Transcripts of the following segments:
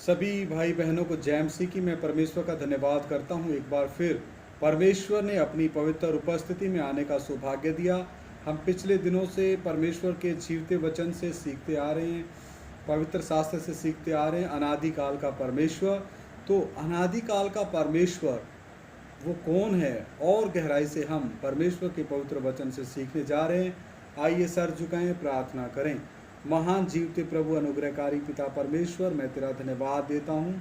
सभी भाई बहनों को जय मसीह की मैं परमेश्वर का धन्यवाद करता हूँ। एक बार फिर परमेश्वर ने अपनी पवित्र उपस्थिति में आने का सौभाग्य दिया। हम पिछले दिनों से परमेश्वर के जीवते वचन से सीखते आ रहे हैं, पवित्र शास्त्र से सीखते आ रहे हैं अनादिकाल का परमेश्वर। तो अनादिकाल का परमेश्वर वो कौन है और गहराई से हम परमेश्वर के पवित्र वचन से सीखने जा रहे हैं। आइए सर झुकाएं, प्रार्थना करें। महान जीवते प्रभु अनुग्रहकारी पिता परमेश्वर, मैं तेरा धन्यवाद देता हूँ।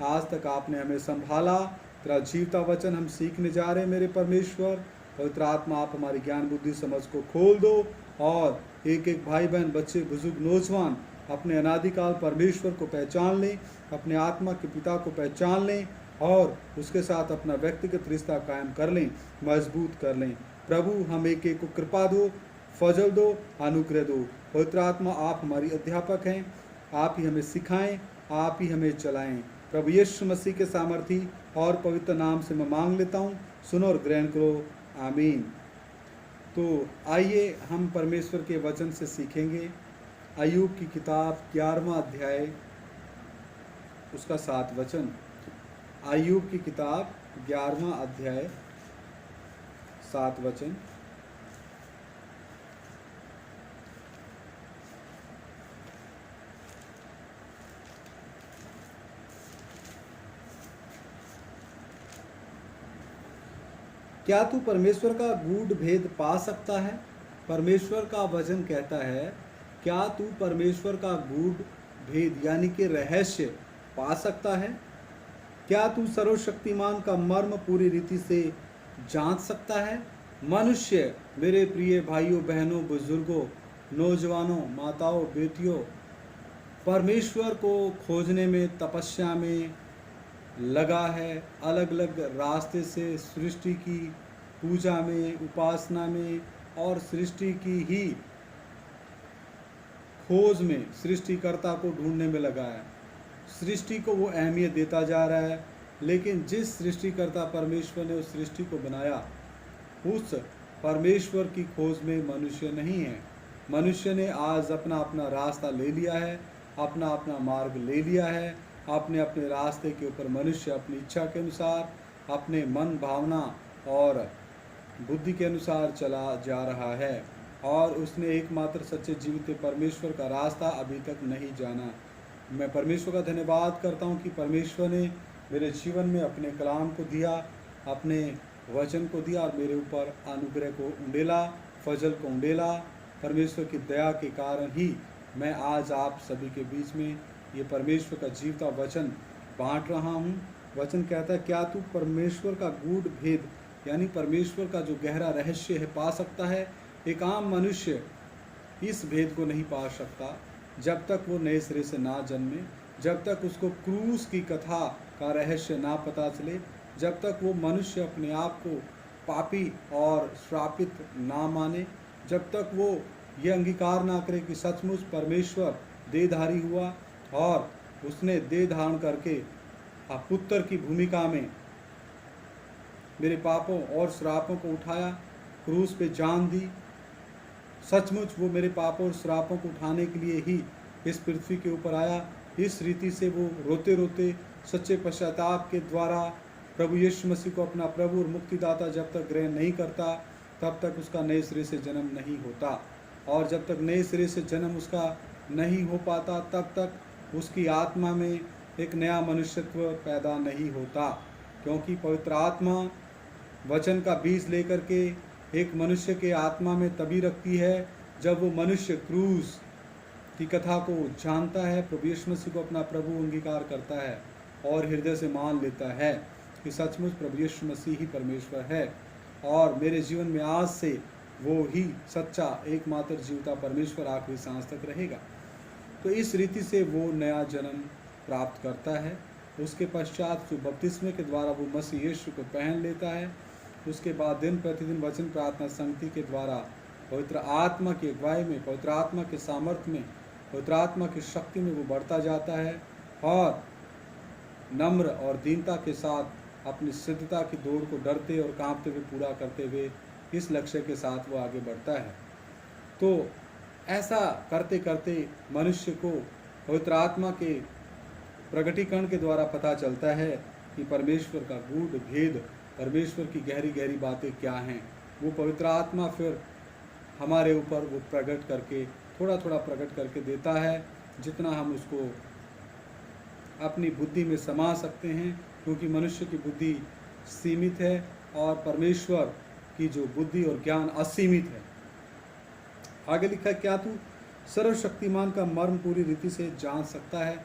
आज तक आपने हमें संभाला, तेरा जीवता वचन हम सीखने जा रहे हैं। मेरे परमेश्वर पवित्र आत्मा, आप हमारी ज्ञान बुद्धि समझ को खोल दो और एक एक भाई बहन, बच्चे, बुजुर्ग, नौजवान अपने अनादिकाल परमेश्वर को पहचान लें, अपने आत्मा के पिता को पहचान लें और उसके साथ अपना व्यक्तिगत रिश्ता कायम कर लें, मजबूत कर लें। प्रभु हम एक एक को कृपा दो, फजल दो, अनुग्रह दो। पवित्र आत्मा, आप हमारी अध्यापक हैं, आप ही हमें सिखाएं, आप ही हमें चलाएं। प्रभु यीशु मसीह के सामर्थी और पवित्र नाम से मैं मांग लेता हूँ, सुनो और ग्रहण करो, आमीन। तो आइए हम परमेश्वर के वचन से सीखेंगे। अय्यूब की किताब 11वां अध्याय उसका 7 वचन। अय्यूब की किताब 11वां अध्याय 7 वचन। क्या तू परमेश्वर का गूढ़ भेद पा सकता है? परमेश्वर का वचन कहता है, क्या तू परमेश्वर का गूढ़ भेद यानी कि रहस्य पा सकता है? क्या तू सर्वशक्तिमान का मर्म पूरी रीति से जांच सकता है? मनुष्य, मेरे प्रिय भाइयों बहनों, बुजुर्गों, नौजवानों, माताओं, बेटियों, परमेश्वर को खोजने में, तपस्या में लगा है। अलग अलग रास्ते से सृष्टि की पूजा में, उपासना में और सृष्टि की ही खोज में, सृष्टिकर्ता को ढूंढने में लगा है। सृष्टि को वो अहमियत देता जा रहा है, लेकिन जिस सृष्टिकर्ता परमेश्वर ने उस सृष्टि को बनाया, उस परमेश्वर की खोज में मनुष्य नहीं है। मनुष्य ने आज अपना अपना रास्ता ले लिया है, अपना अपना मार्ग ले लिया है। अपने अपने रास्ते के ऊपर मनुष्य अपनी इच्छा के अनुसार, अपने मन, भावना और बुद्धि के अनुसार चला जा रहा है और उसने एकमात्र सच्चे जीवित परमेश्वर का रास्ता अभी तक नहीं जाना। मैं परमेश्वर का धन्यवाद करता हूँ कि परमेश्वर ने मेरे जीवन में अपने कलाम को दिया, अपने वचन को दिया और मेरे ऊपर अनुग्रह को उंडेला, फजल को उंडेला। परमेश्वर की दया के कारण ही मैं आज आप सभी के बीच में ये परमेश्वर का जीवता वचन बांट रहा हूँ। वचन कहता है, क्या तू परमेश्वर का गूढ़ भेद यानी परमेश्वर का जो गहरा रहस्य है पा सकता है? एक आम मनुष्य इस भेद को नहीं पा सकता जब तक वो नए सिरे से ना जन्मे, जब तक उसको क्रूस की कथा का रहस्य ना पता चले, जब तक वो मनुष्य अपने आप को पापी और श्रापित ना माने, जब तक वो ये अंगीकार ना करे कि सचमुच परमेश्वर देहधारी हुआ और उसने देह धारण करके पुत्र की भूमिका में मेरे पापों और श्रापों को उठाया, क्रूस पे जान दी। सचमुच वो मेरे पापों और श्रापों को उठाने के लिए ही इस पृथ्वी के ऊपर आया। इस रीति से वो रोते रोते सच्चे पश्चाताप के द्वारा प्रभु यीशु मसीह को अपना प्रभु और मुक्तिदाता जब तक ग्रहण नहीं करता, तब तक उसका नए सिरे से जन्म नहीं होता। और जब तक नए सिरे से जन्म उसका नहीं हो पाता, तब तक उसकी आत्मा में एक नया मनुष्यत्व पैदा नहीं होता। क्योंकि पवित्र आत्मा वचन का बीज लेकर के एक मनुष्य के आत्मा में तभी रखती है जब वो मनुष्य क्रूस की कथा को जानता है, प्रभु यीशु मसीह को अपना प्रभु अंगीकार करता है और हृदय से मान लेता है कि सचमुच प्रभु यीशु मसीह ही परमेश्वर है और मेरे जीवन में आज से वो ही सच्चा एकमात्र जीवता परमेश्वर आखिरी सांस तक रहेगा। तो इस रीति से वो नया जन्म प्राप्त करता है। उसके पश्चात जो बपतिस्मे के द्वारा वो मसीह यीशु को पहन लेता है, उसके बाद दिन प्रतिदिन वचन प्रार्थना संगति के द्वारा पवित्र आत्मा की अगुवाई में, पवित्र आत्मा के सामर्थ्य में, पवित्र आत्मा की शक्ति में वो बढ़ता जाता है और नम्र और दीनता के साथ अपनी सिद्धता की दौड़ को डरते और कांपते हुए पूरा करते हुए इस लक्ष्य के साथ वो आगे बढ़ता है। तो ऐसा करते करते मनुष्य को पवित्र आत्मा के प्रकटीकरण के द्वारा पता चलता है कि परमेश्वर का गूढ़ भेद, परमेश्वर की गहरी गहरी बातें क्या हैं, वो पवित्र आत्मा फिर हमारे ऊपर वो प्रकट करके थोड़ा थोड़ा प्रकट करके देता है, जितना हम उसको अपनी बुद्धि में समा सकते हैं, क्योंकि मनुष्य की बुद्धि सीमित है और परमेश्वर की जो बुद्धि और ज्ञान असीमित है। आगे लिखा, क्या तू सर्वशक्तिमान का मर्म पूरी रीति से जान सकता है?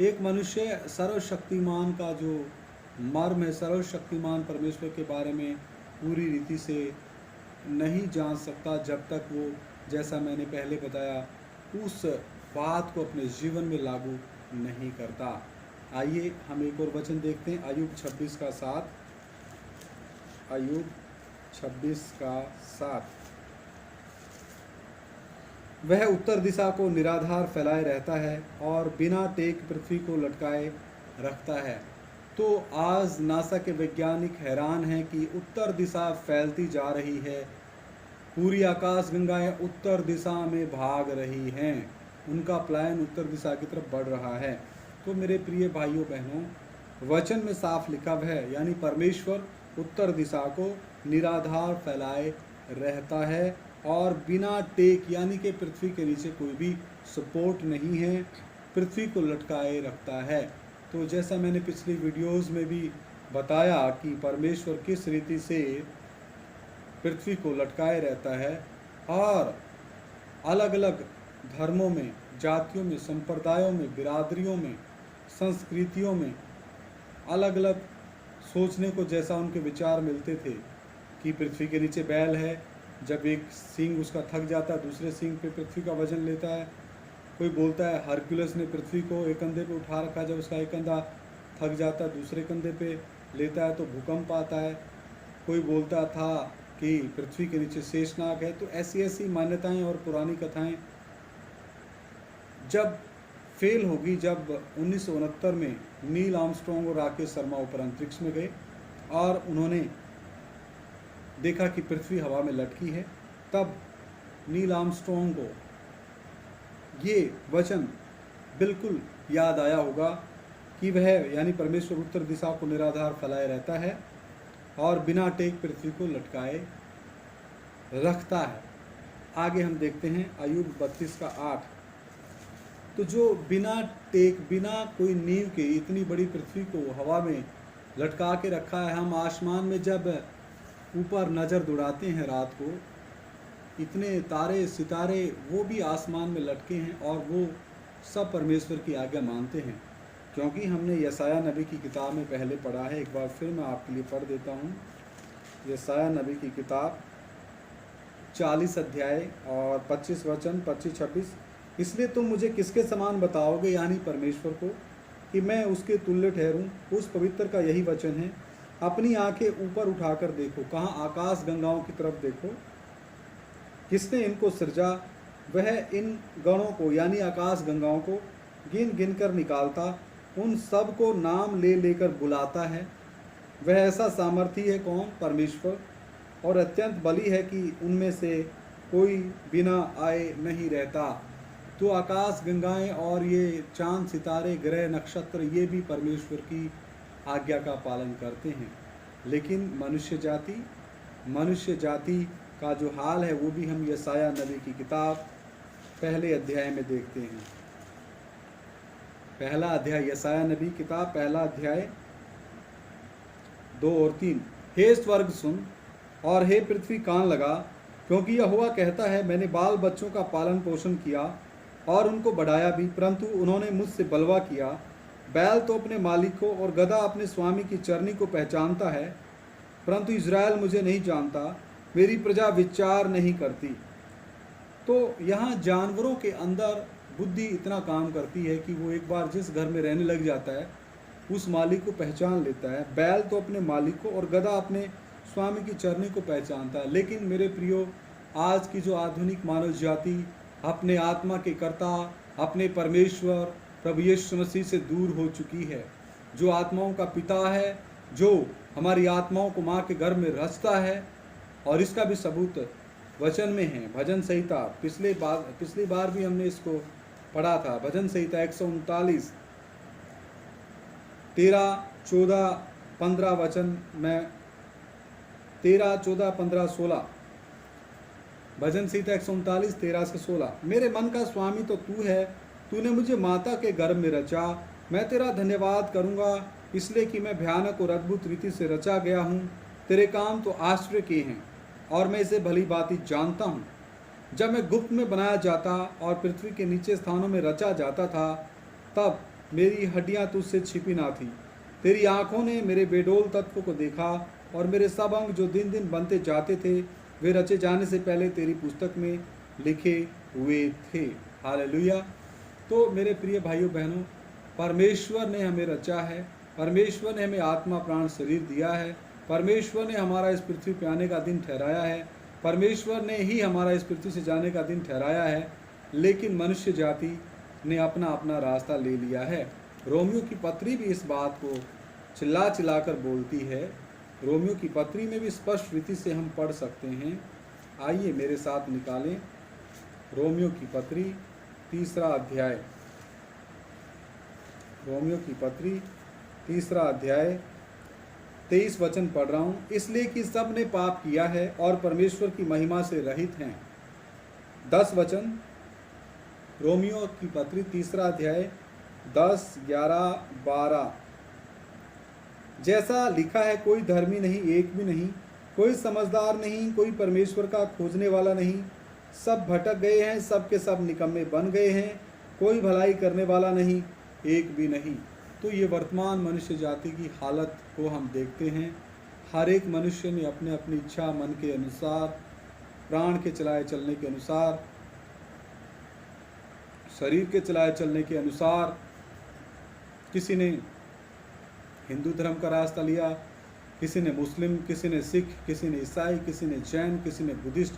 एक मनुष्य सर्वशक्तिमान का जो मर्म है, सर्वशक्तिमान परमेश्वर के बारे में पूरी रीति से नहीं जान सकता जब तक वो, जैसा मैंने पहले बताया, उस बात को अपने जीवन में लागू नहीं करता। आइए हम एक और वचन देखते हैं, अय्यूब 26 का 7। अय्यूब 26 का 7। वह उत्तर दिशा को निराधार फैलाए रहता है और बिना टेक पृथ्वी को लटकाए रखता है। तो आज नासा के वैज्ञानिक हैरान हैं कि उत्तर दिशा फैलती जा रही है, पूरी आकाश गंगाएं उत्तर दिशा में भाग रही हैं, उनका प्लान उत्तर दिशा की तरफ बढ़ रहा है। तो मेरे प्रिय भाइयों बहनों, वचन में साफ लिखा है, यानी परमेश्वर उत्तर दिशा को निराधार फैलाए रहता है और बिना टेक, यानी कि पृथ्वी के नीचे कोई भी सपोर्ट नहीं है, पृथ्वी को लटकाए रखता है। तो जैसा मैंने पिछली वीडियोस में भी बताया कि परमेश्वर किस रीति से पृथ्वी को लटकाए रहता है और अलग अलग धर्मों में, जातियों में, संप्रदायों में, बिरादरियों में, संस्कृतियों में अलग अलग सोचने को जैसा उनके विचार मिलते थे कि पृथ्वी के नीचे बैल है, जब एक सींग उसका थक जाता है दूसरे सींग पे पृथ्वी का वजन लेता है। कोई बोलता है हरक्यूलस ने पृथ्वी को एक कंधे पे उठा रखा, जब उसका एक कंधा थक जाता है दूसरे कंधे पे लेता है तो भूकंप आता है। कोई बोलता था कि पृथ्वी के नीचे शेषनाग है। तो ऐसी ऐसी मान्यताएं और पुरानी कथाएं जब फेल होगी, जब 1969 में नील आर्मस्ट्रॉन्ग और राकेश शर्मा ऊपर अंतरिक्ष में गए और उन्होंने देखा कि पृथ्वी हवा में लटकी है, तब नील आर्मस्ट्रॉन्ग को ये वचन बिल्कुल याद आया होगा कि वह, यानी परमेश्वर उत्तर दिशा को निराधार फैलाए रहता है और बिना टेक पृथ्वी को लटकाए रखता है। आगे हम देखते हैं अय्यूब 32 का 8। तो जो बिना टेक, बिना कोई नींव के इतनी बड़ी पृथ्वी को हवा में लटका के रखा है। हम आसमान में जब ऊपर नज़र दौड़ाते हैं रात को, इतने तारे सितारे वो भी आसमान में लटके हैं और वो सब परमेश्वर की आज्ञा मानते हैं, क्योंकि हमने यशायाह नबी की किताब में पहले पढ़ा है। एक बार फिर मैं आपके लिए पढ़ देता हूँ। यशायाह नबी की किताब 40 अध्याय और 25 वचन, 25-26। इसलिए तुम मुझे किसके समान बताओगे, यानी परमेश्वर को, कि मैं उसके तुल्य ठहरूं? उस पवित्र का यही वचन है, अपनी आंखें ऊपर उठाकर देखो, कहाँ आकाश गंगाओं की तरफ देखो, किसने इनको सृजा? वह इन गणों को, यानी आकाश गंगाओं को गिन गिन कर निकालता, उन सब को नाम ले लेकर बुलाता है। वह ऐसा सामर्थी है कौन? परमेश्वर, और अत्यंत बली है कि उनमें से कोई बिना आए नहीं रहता। तो आकाश गंगाएं और ये चांद सितारे ग्रह नक्षत्र ये भी परमेश्वर की आज्ञा का पालन करते हैं। लेकिन मनुष्य जाति का जो हाल है वो भी हम यशायाह नबी की किताब पहले अध्याय में देखते हैं। पहला अध्याय, यशायाह नबी किताब पहला अध्याय 2 और 3। हे स्वर्ग सुन और हे पृथ्वी कान लगा, क्योंकि यहोवा कहता है, मैंने बाल बच्चों का पालन पोषण किया और उनको बढ़ाया भी, परंतु उन्होंने मुझसे बलवा किया। बैल तो अपने मालिक को और गधा अपने स्वामी की चरनी को पहचानता है, परंतु इज़राइल मुझे नहीं जानता, मेरी प्रजा विचार नहीं करती। तो यहाँ जानवरों के अंदर बुद्धि इतना काम करती है कि वो एक बार जिस घर में रहने लग जाता है उस मालिक को पहचान लेता है। बैल तो अपने मालिक को और गधा अपने स्वामी की चरनी को पहचानता है। लेकिन मेरे प्रियो, आज की जो आधुनिक मानव जाति अपने आत्मा के कर्ता, अपने परमेश्वर प्रभु यीशु मसीह से दूर हो चुकी है, जो आत्माओं का पिता है, जो हमारी आत्माओं को माँ के घर में रचता है, और इसका भी सबूत वचन में है। भजन संहिता, पिछली बार भी हमने इसको पढ़ा था। भजन संहिता 139 13, 14, 15 वचन में 13, 14, 15, 16 भजन संहिता 139, 13 से 16। मेरे मन का स्वामी तो तू है, तूने मुझे माता के गर्भ में रचा। मैं तेरा धन्यवाद करूंगा, इसलिए कि मैं भयानक और अद्भुत रीति से रचा गया हूँ। तेरे काम तो आश्चर्य के हैं और मैं इसे भली भांति जानता हूँ। जब मैं गुप्त में बनाया जाता और पृथ्वी के नीचे स्थानों में रचा जाता था, तब मेरी हड्डियां तुझसे छिपी ना थी। तेरी आंखों ने मेरे बेडोल तत्व को देखा और मेरे सब अंग जो दिन दिन बनते जाते थे, वे रचे जाने से पहले तेरी पुस्तक में लिखे हुए थे। हालेलुया। तो मेरे प्रिय भाइयों बहनों, परमेश्वर ने हमें रचा है, परमेश्वर ने हमें आत्मा प्राण शरीर दिया है, परमेश्वर ने हमारा इस पृथ्वी पे आने का दिन ठहराया है, परमेश्वर ने ही हमारा इस पृथ्वी से जाने का दिन ठहराया है। लेकिन मनुष्य जाति ने अपना अपना रास्ता ले लिया है। रोमियो की पत्री भी इस बात को चिल्ला चिल्ला कर बोलती है। रोमियो की पत्री में भी स्पष्ट रीति से हम पढ़ सकते हैं। आइए मेरे साथ निकालें रोमियो की पत्री 3 अध्याय। रोमियो की पत्री 3 अध्याय 23 वचन पढ़ रहा हूँ। इसलिए कि सब ने पाप किया है और परमेश्वर की महिमा से रहित हैं। 10 वचन, रोमियो की पत्री 3 अध्याय 10, 11, 12। जैसा लिखा है, कोई धर्मी नहीं, एक भी नहीं, कोई समझदार नहीं, कोई परमेश्वर का खोजने वाला नहीं। सब भटक गए हैं, सब के सब निकम्मे बन गए हैं, कोई भलाई करने वाला नहीं, एक भी नहीं। तो ये वर्तमान मनुष्य जाति की हालत को हम देखते हैं। हर एक मनुष्य ने अपने अपनी इच्छा, मन के अनुसार, प्राण के चलाए चलने के अनुसार, शरीर के चलाए चलने के अनुसार, किसी ने हिंदू धर्म का रास्ता लिया, किसी ने मुस्लिम, किसी ने सिख, किसी ने ईसाई, किसी ने जैन, किसी ने बुद्धिस्ट,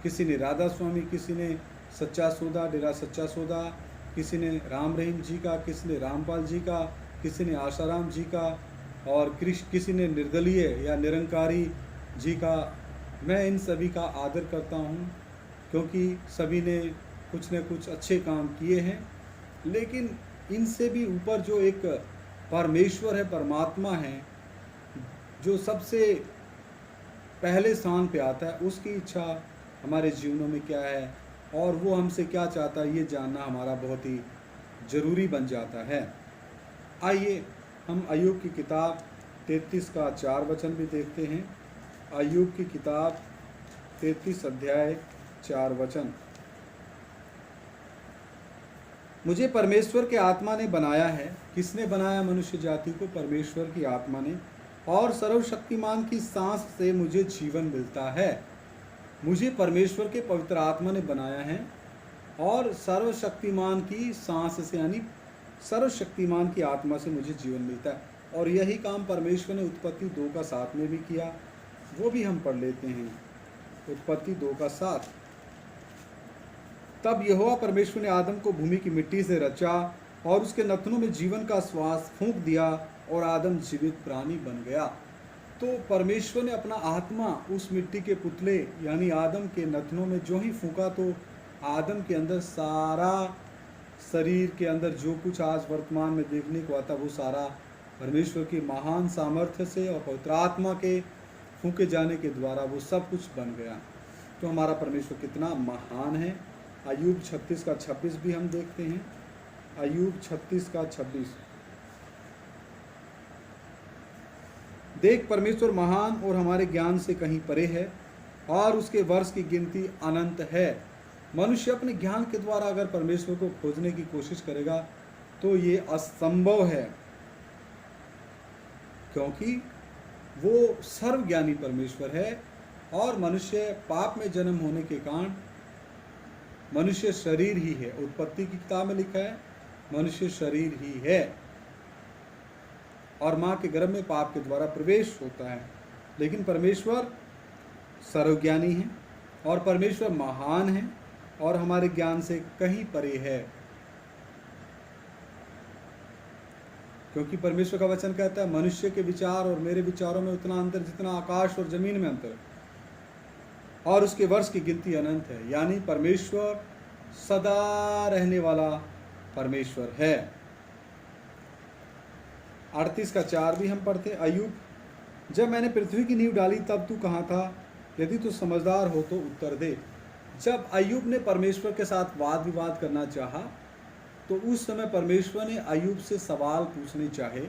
किसी ने राधा स्वामी, किसी ने सच्चा सौदा, डेरा सच्चा सौदा, किसी ने राम रहीम जी का, किसी ने रामपाल जी का, किसी ने आशाराम जी का, और किसी ने निर्दलीय या निरंकारी जी का। मैं इन सभी का आदर करता हूँ, क्योंकि सभी ने कुछ न कुछ अच्छे काम किए हैं। लेकिन इनसे भी ऊपर जो एक परमेश्वर है, परमात्मा है, जो सबसे पहले स्थान पे आता है, उसकी इच्छा हमारे जीवनों में क्या है और वो हमसे क्या चाहता है, ये जानना हमारा बहुत ही ज़रूरी बन जाता है। आइए हम अय्यूब की किताब 33 का 4 वचन भी देखते हैं। अय्यूब की किताब 33 अध्याय 4 वचन। मुझे परमेश्वर के आत्मा ने बनाया है। किसने बनाया मनुष्य जाति को? परमेश्वर की आत्मा ने। और सर्वशक्तिमान की सांस से मुझे जीवन मिलता है। मुझे परमेश्वर के पवित्र आत्मा ने बनाया है और सर्वशक्तिमान की सांस से, यानी सर्वशक्तिमान की आत्मा से मुझे जीवन मिलता है। और यही काम परमेश्वर ने उत्पत्ति 2 का 7 में भी किया। वो भी हम पढ़ लेते हैं, उत्पत्ति 2 का 7। तब यहोवा परमेश्वर ने आदम को भूमि की मिट्टी से रचा और उसके नथनों में जीवन का श्वास फूंक दिया और आदम जीवित प्राणी बन गया। तो परमेश्वर ने अपना आत्मा उस मिट्टी के पुतले यानी आदम के नथनों में जो ही फूंका, तो आदम के अंदर सारा, शरीर के अंदर जो कुछ आज वर्तमान में देखने को आता, वो सारा परमेश्वर की महान सामर्थ्य से और पवित्र आत्मा के फूंके जाने के द्वारा वो सब कुछ बन गया। तो हमारा परमेश्वर कितना महान है। अय्यूब 36 का 26 भी हम देखते हैं। अय्यूब 36 का 26। देख, परमेश्वर महान और हमारे ज्ञान से कहीं परे है और उसके वर्ष की गिनती अनंत है। मनुष्य अपने ज्ञान के द्वारा अगर परमेश्वर को खोजने की कोशिश करेगा तो ये असंभव है, क्योंकि वो सर्वज्ञानी परमेश्वर है। और मनुष्य पाप में जन्म होने के कारण मनुष्य शरीर ही है। उत्पत्ति की किताब में लिखा है मनुष्य शरीर ही है और माँ के गर्भ में पाप के द्वारा प्रवेश होता है। लेकिन परमेश्वर सर्वज्ञानी है और परमेश्वर महान है और हमारे ज्ञान से कहीं परे है, क्योंकि परमेश्वर का वचन कहता है मनुष्य के विचार और मेरे विचारों में उतना अंतर जितना आकाश और जमीन में अंतर, और उसके वर्ष की गिनती अनंत है। यानी परमेश्वर सदा रहने वाला परमेश्वर है। 38 का 4 भी हम पढ़ते। अय्यूब, जब मैंने पृथ्वी की नींव डाली तब तू कहाँ था? यदि तू समझदार हो तो उत्तर दे। जब अय्यूब ने परमेश्वर के साथ वाद विवाद करना चाहा तो उस समय परमेश्वर ने अय्यूब से सवाल पूछने चाहे,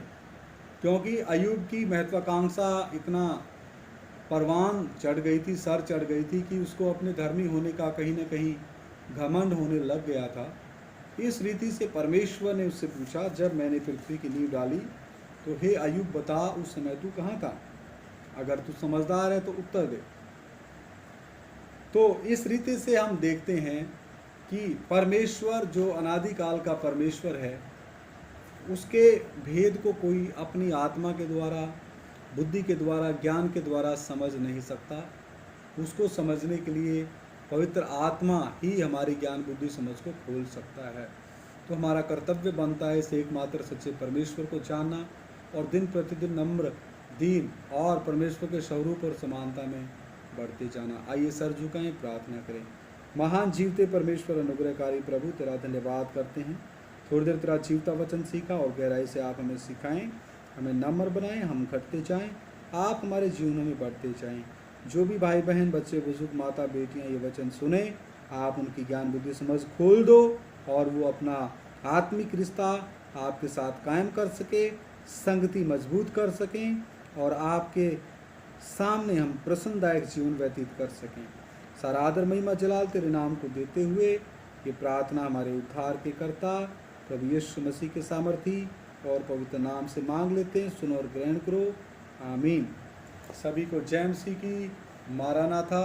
क्योंकि अय्यूब की महत्वाकांक्षा इतना परवान चढ़ गई थी, सर चढ़ गई थी कि उसको अपने धर्मी होने का कहीं ना कहीं घमंड होने लग गया था। इस रीति से परमेश्वर ने उससे पूछा, जब मैंने पृथ्वी की नींव डाली तो हे अय्यूब बता उस समय तू कहाँ था? अगर तू समझदार है तो उत्तर दे। तो इस रीति से हम देखते हैं कि परमेश्वर जो अनादिकाल का परमेश्वर है, उसके भेद को कोई अपनी आत्मा के द्वारा, बुद्धि के द्वारा, ज्ञान के द्वारा समझ नहीं सकता। उसको समझने के लिए पवित्र आत्मा ही हमारी ज्ञान बुद्धि समझ को खोल सकता है। तो हमारा कर्तव्य बनता है इस एकमात्र सच्चे परमेश्वर को जानना और दिन प्रतिदिन नम्र, दीन और परमेश्वर के स्वरूप और समानता में बढ़ते जाना। आइए सर झुकाएं, प्रार्थना करें। महान जीवते परमेश्वर, अनुग्रहकारी प्रभु, तेरा धन्यवाद करते हैं। थोड़ी देर तेरा जीवता वचन सीखा और गहराई से आप हमें सिखाएं, हमें नम्र बनाएं, हम घटते जाएं, आप हमारे जीवनों में बढ़ते जाएं। जो भी भाई बहन, बच्चे बुजुर्ग, माता बेटियां ये वचन सुने, आप उनकी ज्ञान बुद्धि समझ खोल दो और वो अपना आत्मिक रिश्ता आपके साथ कायम कर सके, संगति मजबूत कर सकें और आपके सामने हम प्रसन्नदायक जीवन व्यतीत कर सकें। सारा आदर महिमा जलाल तेरे नाम को देते हुए ये प्रार्थना हमारे उद्धार के कर्ता प्रभु यीशु मसीह के सामर्थी और पवित्र नाम से मांग लेते हैं। सुनो और ग्रहण करो, आमीन। सभी को जय मसीह की। मारानाथा।